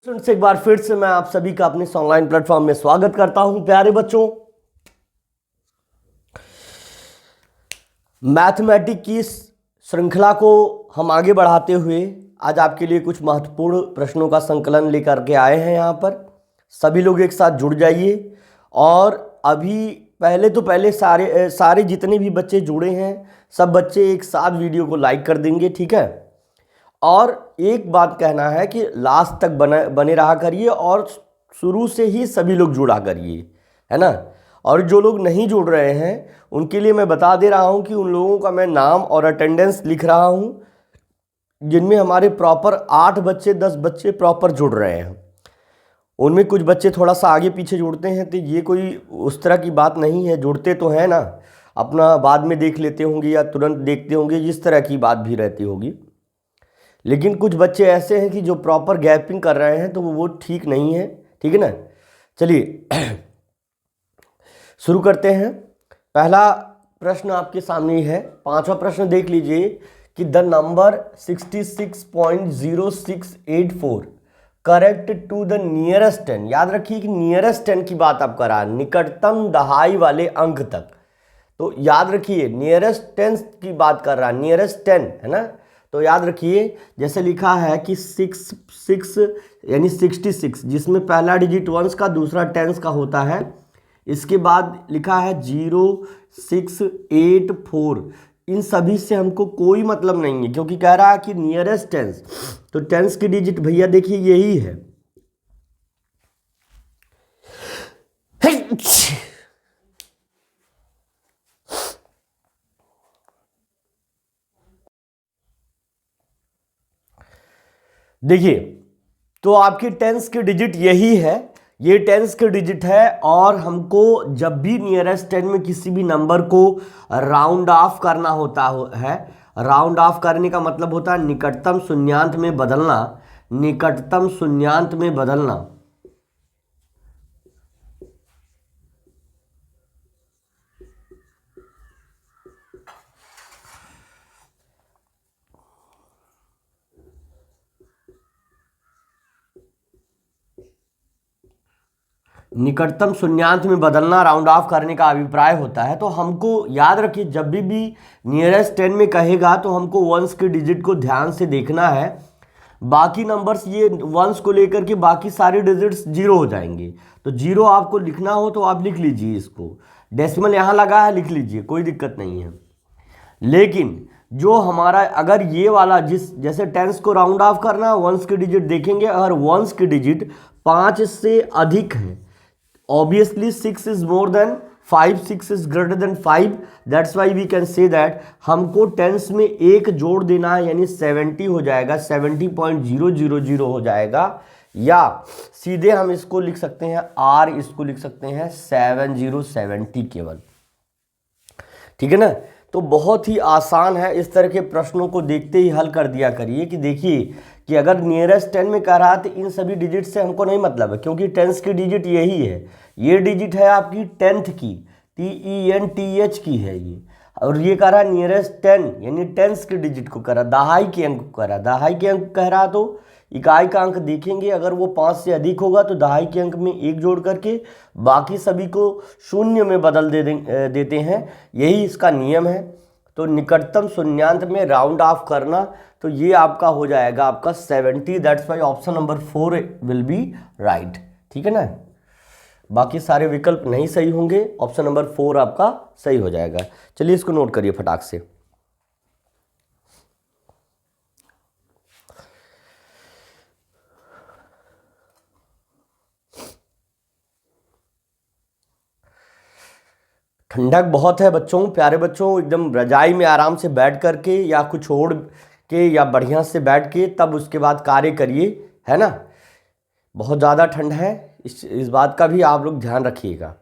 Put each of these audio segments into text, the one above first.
से एक बार फिर से मैं आप सभी का अपने ऑनलाइन प्लेटफॉर्म में स्वागत करता हूं। प्यारे बच्चों, मैथमेटिक की श्रृंखला को हम आगे बढ़ाते हुए आज आपके लिए कुछ महत्वपूर्ण प्रश्नों का संकलन लेकर के आए हैं। यहाँ पर सभी लोग एक साथ जुड़ जाइए और अभी पहले सारे जितने भी बच्चे जुड़े हैं सब बच्चे एक साथ वीडियो को लाइक कर देंगे, ठीक है। और एक बात कहना है कि लास्ट तक बने रहा करिए और शुरू से ही सभी लोग जुड़ा करिए, है ना। और जो लोग नहीं जुड़ रहे हैं उनके लिए मैं बता दे रहा हूं कि उन लोगों का मैं नाम और अटेंडेंस लिख रहा हूं, जिनमें हमारे प्रॉपर 8 बच्चे 10 बच्चे प्रॉपर जुड़ रहे हैं। उनमें कुछ बच्चे थोड़ा सा आगे पीछे जुड़ते हैं, तो ये कोई उस तरह की बात नहीं है, जुड़ते तो हैं ना, अपना बाद में देख लेते होंगे या तुरंत देखते होंगे, जिस तरह की बात भी रहती होगी। लेकिन कुछ बच्चे ऐसे हैं कि जो प्रॉपर गैपिंग कर रहे हैं, तो वो ठीक नहीं है, ठीक है ना। चलिए शुरू करते हैं। पहला प्रश्न आपके सामने ही है, पांचवा प्रश्न देख लीजिए कि the number 66.0684 correct to the nearest 10। याद रखिए कि नियरेस्ट 10 की बात आप करा, निकटतम दहाई वाले अंक तक। तो याद रखिए नियरेस्ट 10 की बात कर रहा, नियरेस्ट 10 है ना। तो याद रखिए जैसे लिखा है कि 6 यानी 66, जिसमें पहला डिजिट वंस का दूसरा टेंस का होता है। इसके बाद लिखा है 0684। इन सभी से हमको कोई मतलब नहीं है, क्योंकि कह रहा है कि नियरेस्ट टेंस, तो टेंस की डिजिट भैया देखिए यही है। देखिए तो आपकी टेंस की डिजिट यही है, ये टेंस की डिजिट है। और हमको जब भी नियरेस्ट 10 में किसी भी नंबर को राउंड ऑफ करना होता है, राउंड ऑफ करने का मतलब होता है निकटतम शून्यांत में बदलना, निकटतम शून्यांत में बदलना। निकटतम शून्यांत में बदलना राउंड ऑफ करने का अभिप्राय होता है। तो हमको याद रखिए जब भी नियरेस्ट 10 में कहेगा तो हमको वंस के डिजिट को ध्यान से देखना है। बाकी नंबर्स ये वंस को लेकर के बाकी सारे डिजिट्स जीरो हो जाएंगे। तो जीरो आपको लिखना हो तो आप लिख लीजिए, इसको डेसिमल यहाँ लगा है लिख लीजिए, कोई दिक्कत नहीं है। लेकिन जो हमारा अगर ये वाला जैसे टेंस को राउंड ऑफ करना, वंस की डिजिट देखेंगे, अगर वंस की डिजिट 5 से अधिक है, obviously 6 is more than 5, 6 is greater than 5, that's why we can say that हमको टेंस में एक जोड़ देना है, यानी 70 हो जाएगा, 70.000 हो जाएगा। या सीधे हम इसको लिख सकते हैं R, इसको लिख सकते हैं 7070 केवल, ठीक है ना। तो बहुत ही आसान है, इस तरह के प्रश्नों को देखते ही हल कर दिया करिए कि देखिए कि अगर नियरेस्ट 10 में कह रहा है तो इन सभी डिजिट से हमको नहीं मतलब है, क्योंकि टेंस की डिजिट यही है। ये डिजिट है आपकी 10th की, TENTH की है ये, और ये कह रहा है नियरेस्ट 10 यानी टेंस की डिजिट को कह रहा, दहाई के अंक को कह रहा, दहाई के अंक कह रहा। तो इकाई का अंक देखेंगे, अगर वो 5 से अधिक होगा तो दहाई के अंक में एक जोड़ करके बाकी सभी को शून्य में बदल देते हैं, यही इसका नियम है। तो निकटतम शून्यांत में राउंड ऑफ करना, तो ये आपका हो जाएगा आपका 70। That's why option number 4 will be right, ठीक है ना। बाकी सारे विकल्प नहीं सही होंगे, ऑप्शन नंबर 4 आपका सही हो जाएगा। चलिए इसको नोट करिए फटाक से। ठंडक बहुत है बच्चों, प्यारे बच्चों, एकदम रजाई में आराम से बैठ करके या कुछ ओढ़ के या बढ़िया से बैठ के तब उसके बाद कार्य करिए, है ना। बहुत ज़्यादा ठंड है, इस बात का भी आप लोग ध्यान रखिएगा।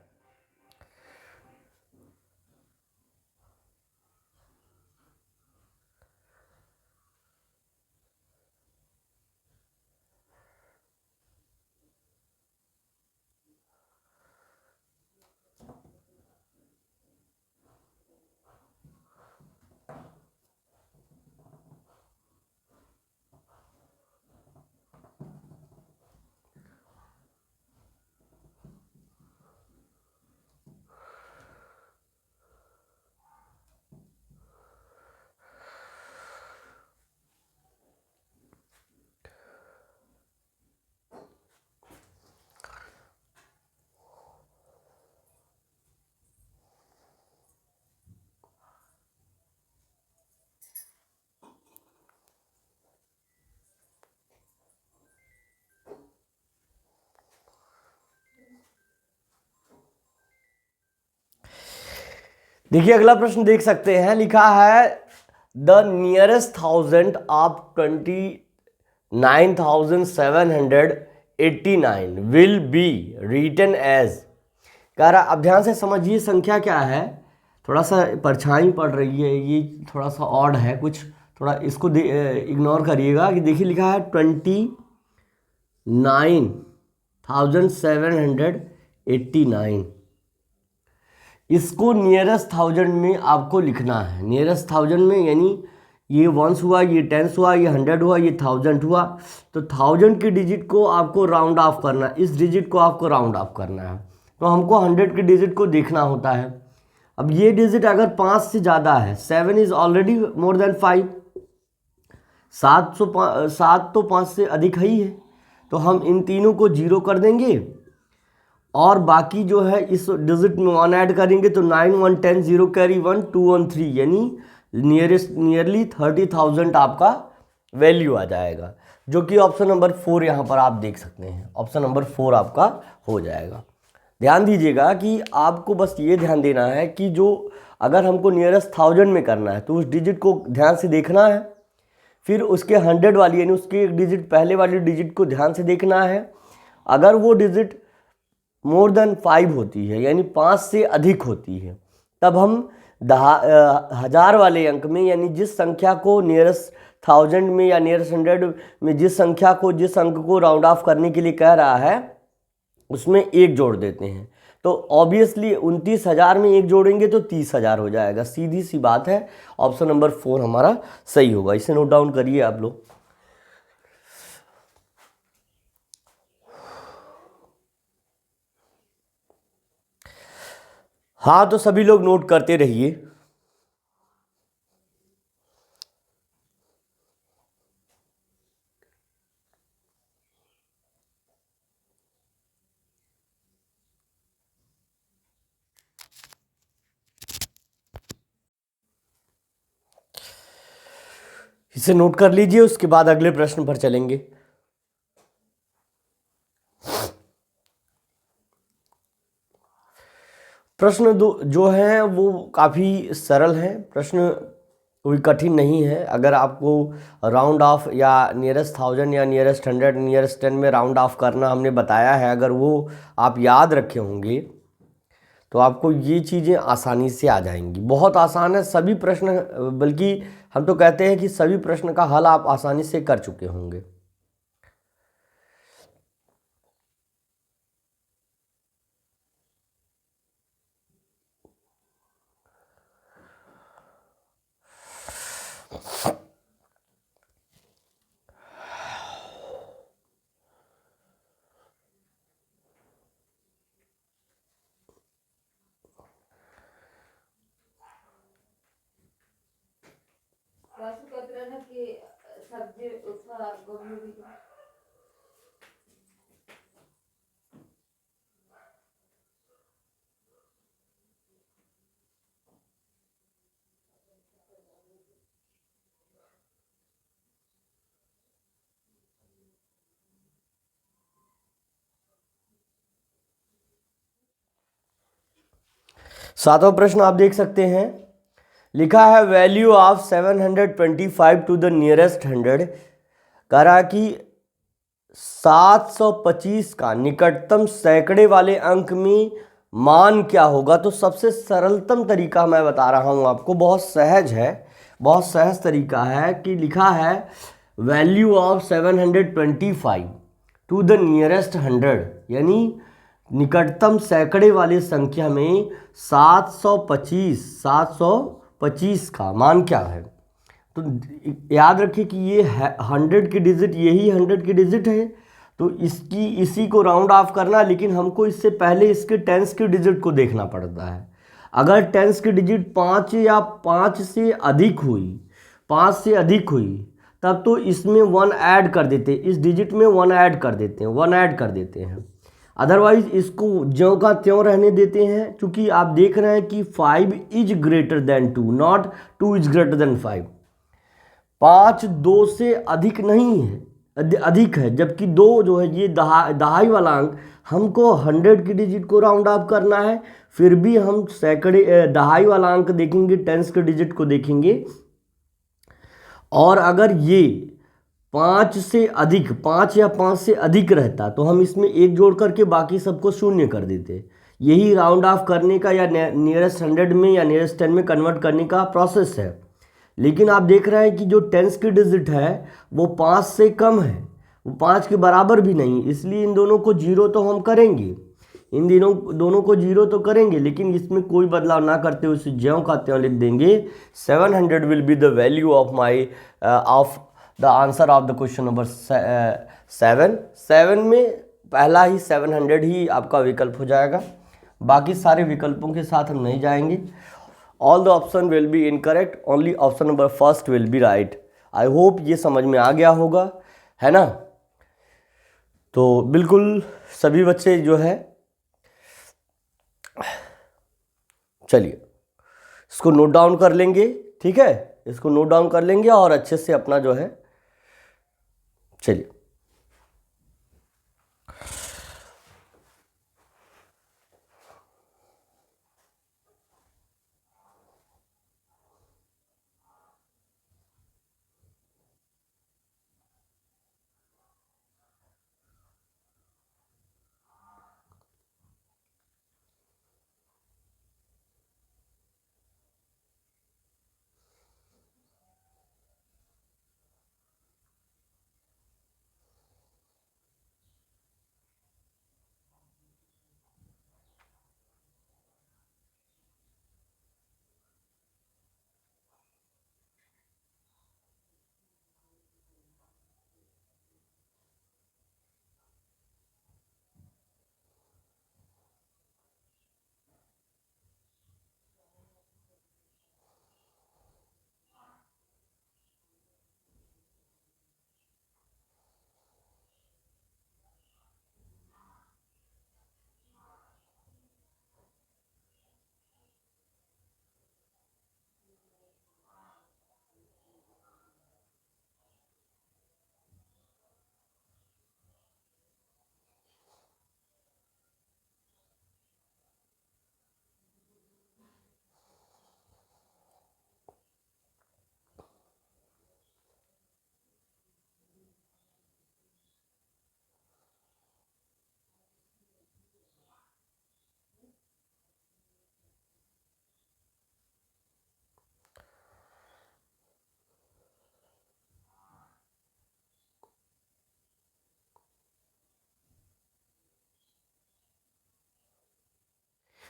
देखिए अगला प्रश्न देख सकते हैं, लिखा है the nearest 1000 of 29,789 will be written as. कह रहा, अब ध्यान से समझिए संख्या क्या है, थोड़ा सा परछाई पड़ रही है, ये थोड़ा सा ऑड है कुछ, थोड़ा इसको इग्नोर करिएगा कि देखिए लिखा है 29,789, इसको नियरेस्ट 1000 में आपको लिखना है। नियरेस्ट 1000 में यानी ये वंस हुआ, ये टेंस हुआ, ये 100 हुआ, ये 1000 हुआ, तो 1000 की डिजिट को आपको राउंड ऑफ करना है, इस डिजिट को आपको राउंड ऑफ करना है, तो हमको 100 की डिजिट को देखना होता है। अब ये डिजिट अगर 5 से ज़्यादा है, 7 इज़ ऑलरेडी मोर देन 5, 7 तो 5 से अधिक ही है, तो हम इन तीनों को 0 कर देंगे और बाकी जो है इस डिजिट में 1 ऐड करेंगे, तो 9 1 10 0 कैरी 1 2 1 3, यानी नियरली 30,000 आपका वैल्यू आ जाएगा, जो कि ऑप्शन नंबर 4 यहाँ पर आप देख सकते हैं, ऑप्शन नंबर 4 आपका हो जाएगा। ध्यान दीजिएगा कि आपको बस ये ध्यान देना है कि जो अगर हमको नियरेस्ट 1000 में करना है तो उस डिजिट को ध्यान से देखना है, फिर उसके 100 वाली यानी उसके एक डिजिट पहले वाली डिजिट को ध्यान से देखना है। अगर वो डिजिट मोर देन 5 होती है यानी 5 से अधिक होती है, तब हम 1000 वाले अंक में यानी जिस संख्या को नियरेस्ट 1000 में या नियरेस्ट 100 में जिस संख्या को जिस अंक को राउंड ऑफ करने के लिए कह रहा है उसमें 1 जोड़ देते हैं, तो ऑब्वियसली 29,000 में 1 जोड़ेंगे तो 30,000 हो जाएगा, सीधी सी बात है। ऑप्शन नंबर 4 हमारा सही होगा, इसे नोट डाउन करिए आप लोग। हाँ, तो सभी लोग नोट करते रहिए। इसे नोट कर लीजिए, उसके बाद अगले प्रश्न पर चलेंगे। प्रश्न जो है वो काफ़ी सरल है, प्रश्न कोई कठिन नहीं है। अगर आपको राउंड ऑफ या नियरेस्ट 1000 या नियरेस्ट 100 नियरेस्ट 10 में राउंड ऑफ करना हमने बताया है, अगर वो आप याद रखे होंगे तो आपको ये चीज़ें आसानी से आ जाएंगी। बहुत आसान है सभी प्रश्न, बल्कि हम तो कहते हैं कि सभी प्रश्न का हल आप आसानी से कर चुके होंगे। सातवां प्रश्न आप देख सकते हैं, लिखा है value of 725 to the nearest 100। कह रहा कि 725 का निकटतम सैकड़े वाले अंक में मान क्या होगा। तो सबसे सरलतम तरीका मैं बता रहा हूं आपको, बहुत सहज है, बहुत सहज तरीका है कि लिखा है value of 725 to the nearest 100, यानी निकटतम सैकड़े वाले संख्या में 725 का मान क्या है। तो याद रखिए कि ये 100 की डिजिट, यही 100 की डिजिट है, तो इसी को राउंड ऑफ करना, लेकिन हमको इससे पहले इसके टेंस की डिजिट को देखना पड़ता है। अगर टेंस की डिजिट 5 या 5 से अधिक हुई तब तो इसमें 1 ऐड कर देते, इस डिजिट में 1 ऐड कर देते हैं, अदरवाइज इसको ज्यों का त्यों रहने देते हैं। क्योंकि आप देख रहे हैं कि 5 is greater than 2, not 2 is greater than 5। 5 2 से अधिक नहीं है, अधिक है, जबकि 2 जो है ये दहाई वाला अंक, हमको 100 की डिजिट को राउंड ऑफ करना है, फिर भी हम सैकड़े दहाई वाला अंक देखेंगे, टेंस के डिजिट को देखेंगे। और अगर ये 5 से अधिक, 5 या 5 से अधिक रहता तो हम इसमें 1 जोड़ करके बाकी सबको शून्य कर देते। यही राउंड ऑफ करने का या नियरेस्ट 100 में या नियरेस्ट 10 में कन्वर्ट करने का प्रोसेस है। लेकिन आप देख रहे हैं कि जो टेंस की डिजिट है वो 5 से कम है, वो 5 के बराबर भी नहीं, इसलिए इन दोनों को 0 तो हम करेंगे, इन दोनों को 0 तो करेंगे, लेकिन इसमें कोई बदलाव ना करते हुए उसे ज्यों का त्यों लिख देंगे। 700 will be the value of my of the answer of the question number 7 में पहला ही 700 ही आपका विकल्प हो जाएगा। बाकी सारे विकल्पों के साथ हम नहीं जाएंगे। All the option will be incorrect, only option number first will be right. I hope ये समझ में आ गया होगा, है ना। तो बिल्कुल सभी बच्चे जो है, चलिए इसको नोट डाउन कर लेंगे, ठीक है, इसको नोट डाउन कर लेंगे और अच्छे से अपना जो है, चलिए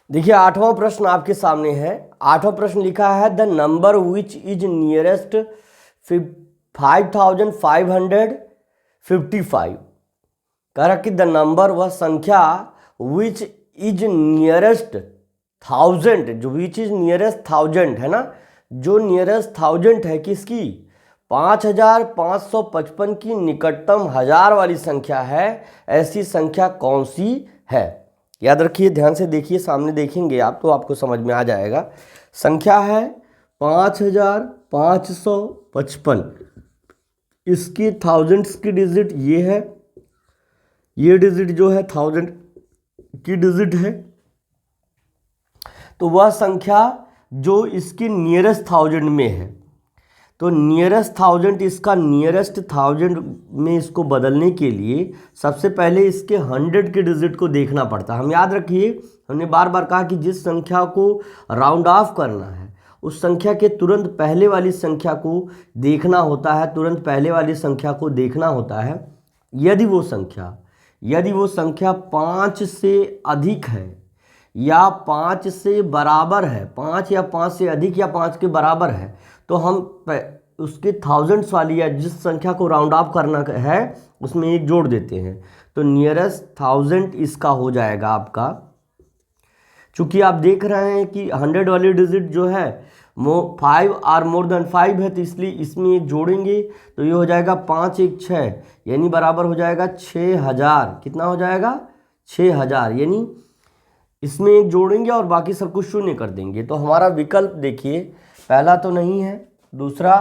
देखिए 8वां प्रश्न आपके सामने है। 8वां प्रश्न लिखा है the number which is nearest 5555। कह रहा कि द नंबर, वह संख्या, विच इज नियरेस्ट 1000, जो विच इज नियरेस्ट 1000 है ना, जो नियरेस्ट 1000 है किसकी, 5555 की निकटतम 1000 वाली संख्या है, ऐसी संख्या कौन सी है। याद रखिए, ध्यान से देखिए, सामने देखेंगे आप तो आपको समझ में आ जाएगा। संख्या है 5555, इसकी थाउजेंड्स की डिजिट ये है, ये डिजिट जो है 1000 की डिजिट है। तो वह संख्या जो इसकी नियरेस्ट 1000 में है, तो नियरेस्ट 1000, इसका नियरेस्ट 1000 में इसको बदलने के लिए सबसे पहले इसके 100 के डिजिट को देखना पड़ता है। हम याद रखिए, हमने बार बार कहा कि जिस संख्या को राउंड ऑफ करना है उस संख्या के तुरंत पहले वाली संख्या को देखना होता है, तुरंत पहले वाली संख्या को देखना होता है। यदि वो संख्या 5 से अधिक है या 5 से बराबर है, 5 या 5 से अधिक या 5 के बराबर है, तो हम उसके थाउजेंड्स वाली या जिस संख्या को राउंड ऑफ करना है उसमें 1 जोड़ देते हैं। तो नियरेस्ट 1000 इसका हो जाएगा आपका। चूंकि आप देख रहे हैं कि 100 वाली डिजिट जो है 5 और मोर देन 5 है, तो इसलिए इसमें 1 जोड़ेंगे तो ये हो जाएगा 5 1 6, यानी बराबर हो जाएगा 6000। कितना हो जाएगा, 6000, यानी इसमें 1 जोड़ेंगे और बाकी सब कुछ शून्य कर देंगे। तो हमारा विकल्प देखिए, पहला तो नहीं है, दूसरा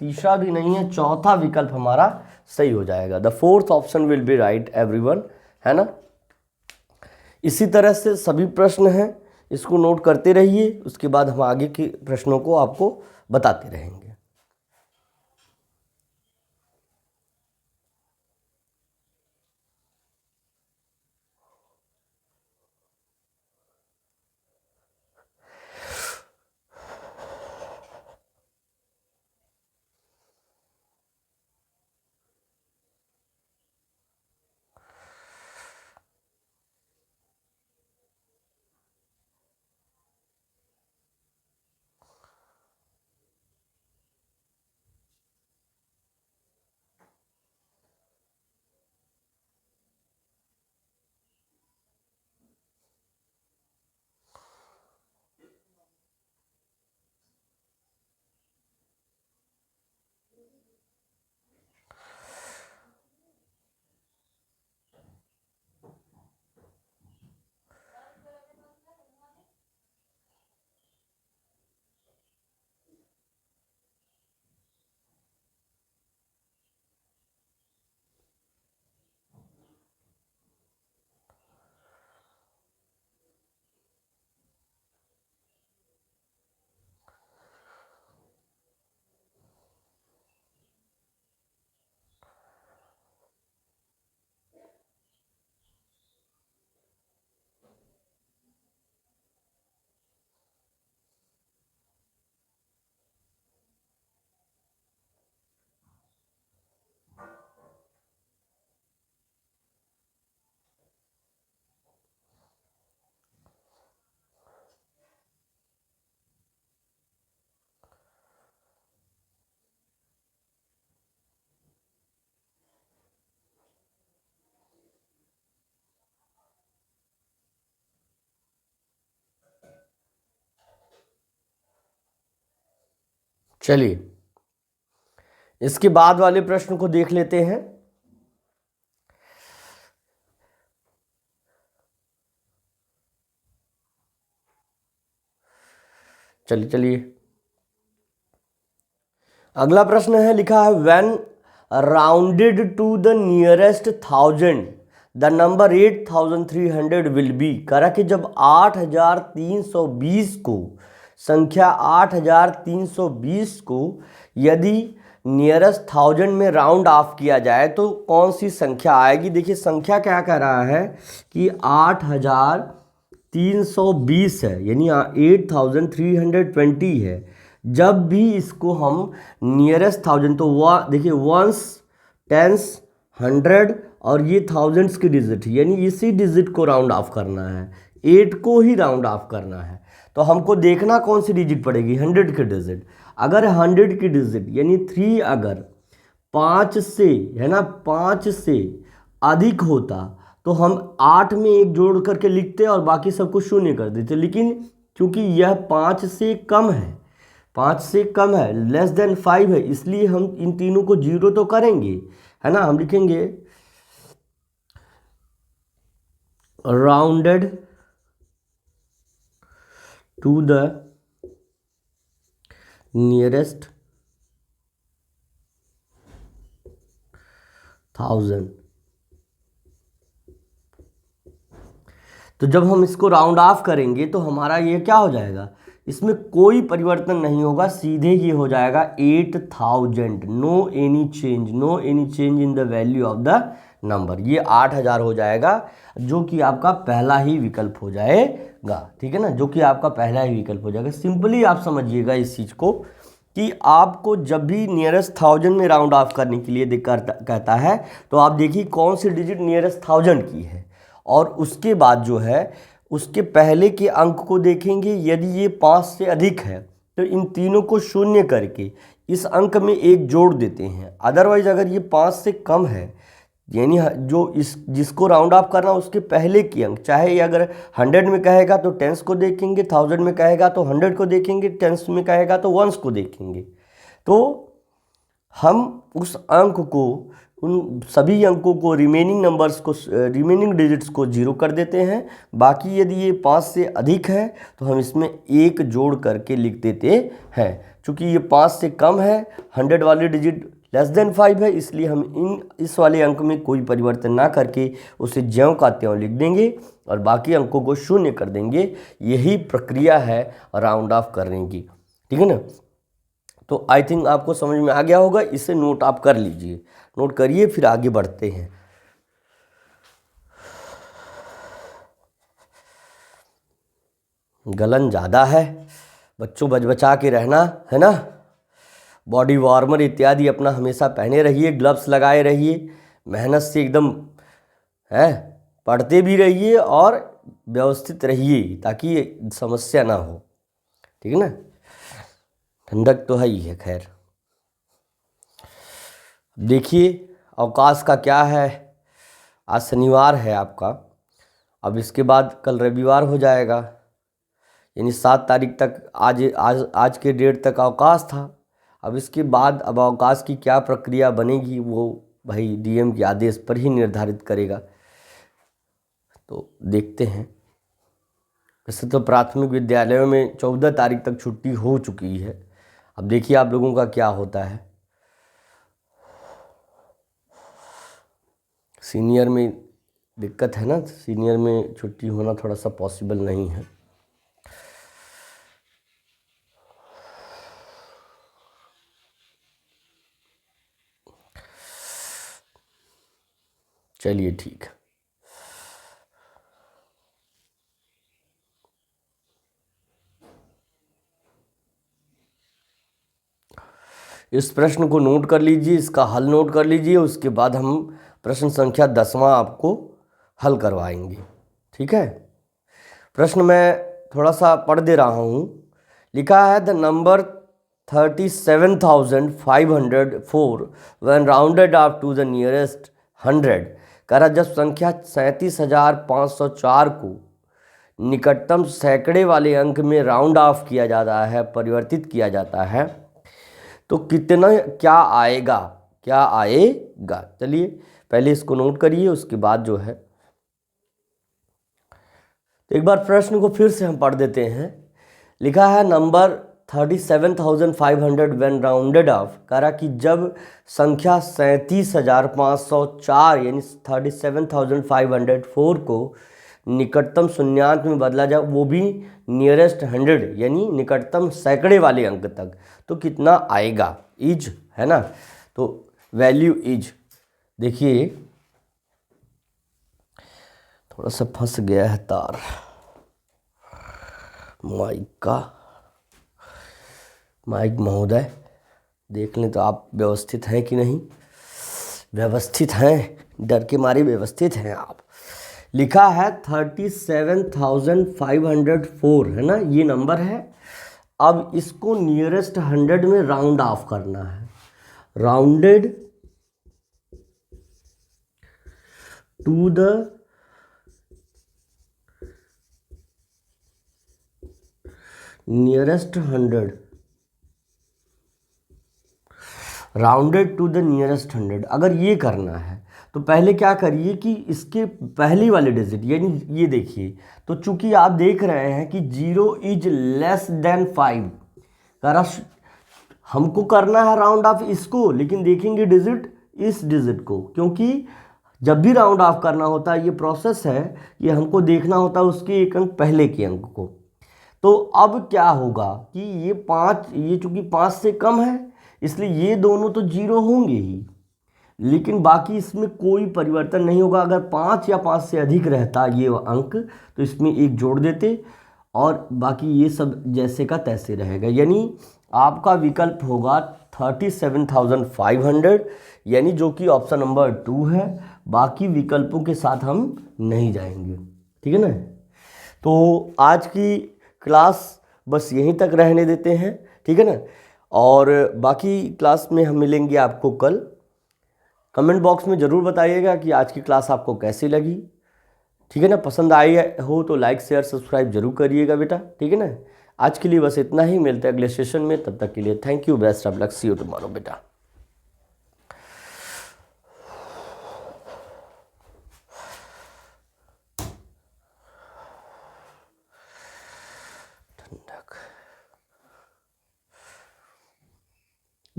तीसरा भी नहीं है, चौथा विकल्प हमारा सही हो जाएगा। The fourth option will be right everyone, है ना। इसी तरह से सभी प्रश्न हैं, इसको नोट करते रहिए, उसके बाद हम आगे के प्रश्नों को आपको बताते रहेंगे। चलिए इसके बाद वाले प्रश्न को देख लेते हैं। चलिए अगला प्रश्न है, लिखा है when rounded to the nearest 1000 the number 8300 will be. करा कि जब 8320 को, संख्या 8320 को यदि नियरेस्ट 1000 में राउंड ऑफ किया जाए तो कौन सी संख्या आएगी। देखिए संख्या क्या कह रहा है कि 8320 है, यानी 8320 है। जब भी इसको हम नियरेस्ट 1000, तो देखिए वंस, टेंस, 100 और ये थाउजेंड्स की डिजिट, यानी इसी डिजिट को राउंड ऑफ करना है, 8 को ही राउंड ऑफ करना है। तो हमको देखना कौन सी डिजिट पड़ेगी, 100 की डिजिट। अगर 100 की डिजिट यानी 3 अगर 5 से, है ना, 5 से अधिक होता तो हम 8 में 1 जोड़ करके लिखते और बाकी सबको शून्य कर देते। लेकिन क्योंकि यह 5 से कम है, 5 से कम है, लेस देन 5 है, इसलिए हम इन तीनों को 0 तो करेंगे, है ना। हम लिखेंगे राउंडेड टू द नियरेस्ट 1000। तो जब हम इसको राउंड ऑफ करेंगे तो हमारा ये क्या हो जाएगा, इसमें कोई परिवर्तन नहीं होगा, सीधे ये हो जाएगा 8000, no any change in the value of the number. ये 8000 हो जाएगा, जो कि आपका पहला ही विकल्प हो जाएगा, ठीक है ना, जो कि आपका पहला ही विकल्प हो जाएगा। सिंपली आप समझिएगा इस चीज़ को कि आपको जब भी नियरेस्ट 1000 में राउंड ऑफ करने के लिए कहता है तो आप देखिए कौन सी डिजिट नियरेस्ट 1000 की है, और उसके बाद जो है उसके पहले के अंक को देखेंगे। यदि ये 5 से अधिक है तो इन तीनों को शून्य करके इस अंक में 1 जोड़ देते हैं। अदरवाइज अगर ये 5 से कम है, यानी जो जिसको राउंड ऑफ करना उसके पहले के अंक, चाहे ये अगर 100 में कहेगा तो टेंस को देखेंगे, 1000 में कहेगा तो 100 को देखेंगे, टेंस में कहेगा तो वंस को देखेंगे। तो हम उस अंक को, उन सभी अंकों को, रिमेनिंग नंबर्स को, रिमेनिंग डिजिट्स को 0 कर देते हैं। बाकी यदि ये 5 से अधिक है तो हम इसमें 1 जोड़ करके लिख देते हैं। चूँकि ये 5 से कम है, 100 वाली डिजिट लेस देन 5 है, इसलिए हम इस वाले अंक में कोई परिवर्तन ना करके उसे ज्यों का त्यों लिख देंगे और बाकी अंकों को शून्य कर देंगे। यही प्रक्रिया है राउंड ऑफ करने की, ठीक है ना। तो आई थिंक आपको समझ में आ गया होगा, इसे नोट आप कर लीजिए, नोट करिए, फिर आगे बढ़ते हैं। गलन ज़्यादा है, बच्चों बचा के रहना है ना। बॉडी वार्मर इत्यादि अपना हमेशा पहने रहिए, ग्लव्स लगाए रहिए, मेहनत से एकदम है पढ़ते भी रहिए और व्यवस्थित रहिए ताकि समस्या ना हो, ठीक है ना। ठंडक तो है ही है। खैर देखिए अवकाश का क्या है, आज शनिवार है आपका, अब इसके बाद कल रविवार हो जाएगा, यानी 7 तारीख तक आज के डेट तक अवकाश था। अब इसके बाद अब अवकाश की क्या प्रक्रिया बनेगी वो भाई डीएम के आदेश पर ही निर्धारित करेगा, तो देखते हैं। वैसे तो प्राथमिक विद्यालयों में 14 तारीख तक छुट्टी हो चुकी है, अब देखिए आप लोगों का क्या होता है। सीनियर में दिक्कत है ना, सीनियर में छुट्टी होना थोड़ा सा पॉसिबल नहीं है। चलिए ठीक है। इस प्रश्न को नोट कर लीजिए, इसका हल नोट कर लीजिए, उसके बाद हम प्रश्न संख्या 10वां आपको हल करवाएंगे, ठीक है। प्रश्न मैं थोड़ा सा पढ़ दे रहा हूँ। लिखा है the number 37,504 when rounded off to the nearest 100। कह रहा जब संख्या 37,504 को निकटतम सैकड़े वाले अंक में राउंड ऑफ किया जाता है, परिवर्तित किया जाता है, तो कितना क्या आएगा, क्या आएगा। चलिए पहले इसको नोट करिए, उसके बाद जो है तो एक बार प्रश्न को फिर से हम पढ़ देते हैं। लिखा है नंबर 37,500 व्हेन राउंडेड ऑफ, कह रहा कि जब संख्या 37,504 यानी 37,504 को निकटतम शून्यांक में बदला जाए, वो भी नियरेस्ट 100 यानी निकटतम सैकड़े वाले अंक तक, तो कितना आएगा। इज है ना, तो वैल्यू इज, देखिए थोड़ा सा फंस गया है तार माइक का। माइक महोदय देख लें तो आप व्यवस्थित हैं कि नहीं। व्यवस्थित हैं, डर के मारे व्यवस्थित हैं आप। लिखा है 37,504 है ना, ये नंबर है। अब इसको नियरेस्ट 100 में राउंड ऑफ करना है। Rounded to the nearest 100, rounded to the nearest 100। अगर ये करना है तो पहले क्या करिए कि इसके पहली वाले डिजिट यानी ये देखिए, तो चूंकि आप देख रहे हैं कि 0 इज लेस देन 5, करा हमको करना है राउंड ऑफ इसको, लेकिन देखेंगे डिजिट इस डिजिट को, क्योंकि जब भी राउंड ऑफ करना होता है ये प्रोसेस है, ये हमको देखना होता है उसके एक अंक पहले के अंक को। तो अब क्या होगा कि ये 5, ये चूंकि 5 से कम है इसलिए ये दोनों तो 0 होंगे ही, लेकिन बाकी इसमें कोई परिवर्तन नहीं होगा। अगर 5 या 5 से अधिक रहता ये अंक तो इसमें एक जोड़ देते और बाकी ये सब जैसे का तैसे रहेगा, यानी आपका विकल्प होगा 37,500, यानी जो कि ऑप्शन नंबर 2 है। बाकी विकल्पों के साथ हम नहीं जाएंगे, ठीक है ना। तो आज की क्लास बस यहीं तक रहने देते हैं, ठीक है ना। और बाकी क्लास में हम मिलेंगे आपको कल। कमेंट बॉक्स में ज़रूर बताइएगा कि आज की क्लास आपको कैसी लगी, ठीक है ना। पसंद आई हो तो लाइक शेयर सब्सक्राइब जरूर करिएगा बेटा, ठीक है ना। आज के लिए बस इतना ही, मिलते हैं अगले सेशन में, तब तक के लिए thank you, best of luck, see you tomorrow बेटा।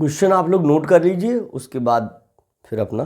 क्वेश्चन आप लोग नोट कर लीजिए, उसके बाद फिर अपना